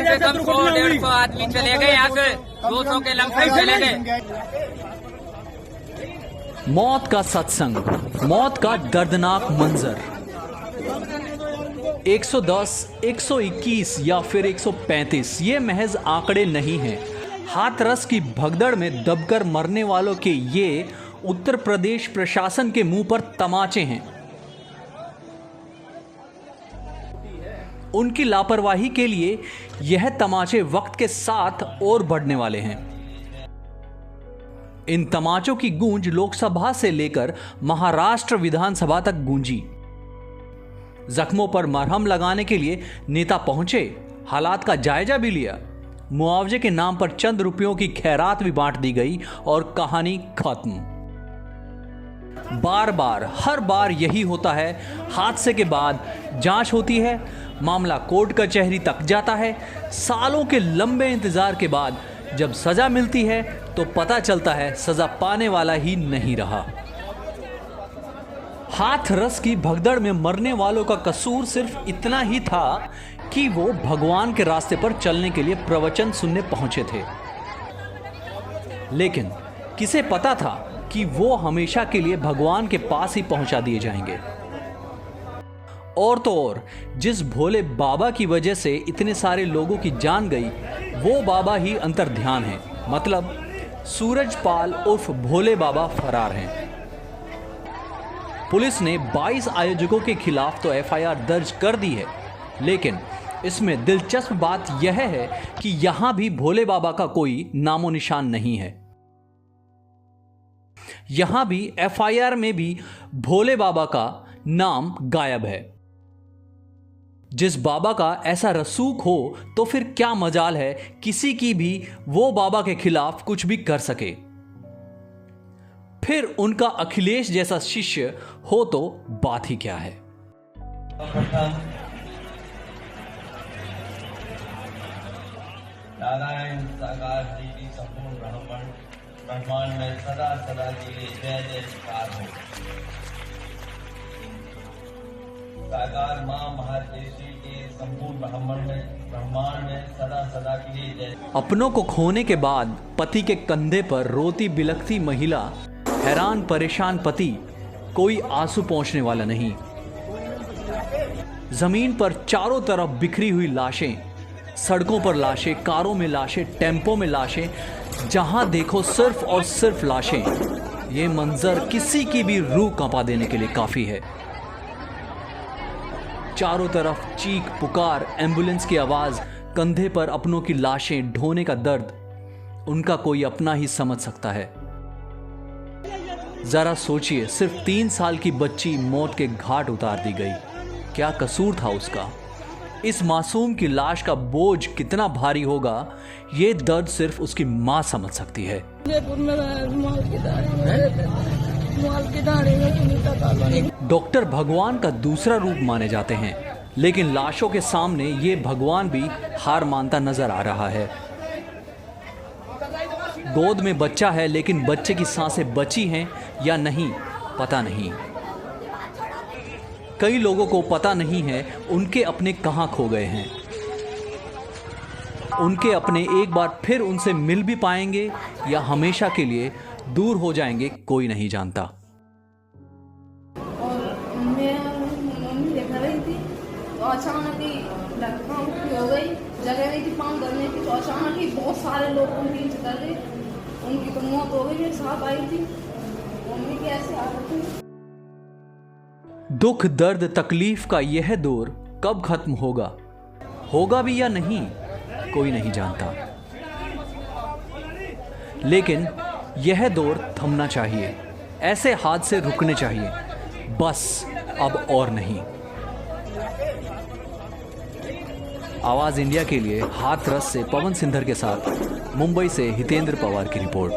से कम 100-150 आदमी चले गए, यहाँ से 200 के लमसम चले गए। मौत का सत्संग, मौत का दर्दनाक मंजर। 110, 121 या फिर 135 ये महज आंकड़े नहीं हैं। हाथरस की भगदड़ में दबकर मरने वालों के ये उत्तर प्रदेश प्रशासन के मुंह पर तमाचे हैं। उनकी लापरवाही के लिए यह तमाचे वक्त के साथ और बढ़ने वाले हैं। इन तमाचों की गूंज लोकसभा से लेकर महाराष्ट्र विधानसभा तक गूंजी। जख्मों पर मरहम लगाने के लिए नेता पहुंचे, हालात का जायजा भी लिया, मुआवजे के नाम पर चंद रुपयों की खैरात भी बांट दी गई और कहानी खत्म। बार बार हर बार यही होता है। हादसे के बाद जांच होती है, मामला कोर्ट कचहरी तक जाता है। सालों के लंबे इंतजार के बाद जब सजा मिलती है तो पता चलता है सजा पाने वाला ही नहीं रहा। हाथरस की भगदड़ में मरने वालों का कसूर सिर्फ इतना ही था कि वो भगवान के रास्ते पर चलने के लिए प्रवचन सुनने पहुंचे थे। लेकिन किसे पता था कि वो हमेशा के लिए भगवान के पास ही पहुंचा दिए जाएंगे। और तो और जिस भोले बाबा की वजह से इतने सारे लोगों की जान गई, वो बाबा ही अंतर्ध्यान है। मतलब सूरजपाल उर्फ भोले बाबा फरार हैं। पुलिस ने 22 आयोजकों के खिलाफ तो एफआईआर दर्ज कर दी है, लेकिन इसमें दिलचस्प बात यह है कि यहां भी भोले बाबा का कोई नामो निशान नहीं है। यहां भी एफआईआर में भी भोले बाबा का नाम गायब है। जिस बाबा का ऐसा रसूख हो तो फिर क्या मजाल है किसी की भी वो बाबा के खिलाफ कुछ भी कर सके। फिर उनका अखिलेश जैसा शिष्य हो तो बात ही क्या है। नारायण साकार जी की संपूर्ण ब्रह्मांड में सदा सदा के लिए जय जयकार हो। साकार मां महादेशी के संपूर्ण ब्रह्मांड में सदा सदा के लिए जय। अपनों को खोने के बाद पति के कंधे पर रोती बिलखती महिला, हैरान परेशान पति, कोई आंसू पहुंचने वाला नहीं। जमीन पर चारों तरफ बिखरी हुई लाशें, सड़कों पर लाशें, कारों में लाशें, टेम्पो में लाशें, जहां देखो सिर्फ और सिर्फ लाशें। ये मंजर किसी की भी रूह कांपा देने के लिए काफी है। चारों तरफ चीख पुकार, एम्बुलेंस की आवाज, कंधे पर अपनों की लाशें, ढोने का दर्द, उनका कोई अपना ही समझ सकता है। जरा सोचिए, सिर्फ 3 साल की बच्ची मौत के घाट उतार दी गई। क्या कसूर था उसका? इस मासूम की लाश का बोझ कितना भारी होगा, ये दर्द सिर्फ उसकी मां समझ सकती है। डॉक्टर भगवान का दूसरा रूप माने जाते हैं, लेकिन लाशों के सामने ये भगवान भी हार मानता नजर आ रहा है। गोद में बच्चा है, लेकिन बच्चे की सांसें बची हैं या नहीं पता नहीं। कई लोगों को पता नहीं है उनके अपने कहां खो गए हैं। उनके अपने एक बार फिर उनसे मिल भी पाएंगे या हमेशा के लिए दूर हो जाएंगे, कोई नहीं जानता। और मम्मी देखा रही थी तो अचानक ही धक्का मुक्की हो गई, जगह रही थी पाँव धरने की, तो अचानक ही बहुत सारे लोग उनकी चल गए, उनकी तो मौत हो गई। मेरे साथ आई थी, मम्मी की ऐसी हालत थी। दुख दर्द तकलीफ का यह दौर कब खत्म होगा, होगा भी या नहीं, कोई नहीं जानता। लेकिन यह दौर थमना चाहिए, ऐसे हादसे रुकने चाहिए, बस अब और नहीं। आवाज इंडिया के लिए हाथरस से पवन सिंधर के साथ मुंबई से हितेंद्र पवार की रिपोर्ट।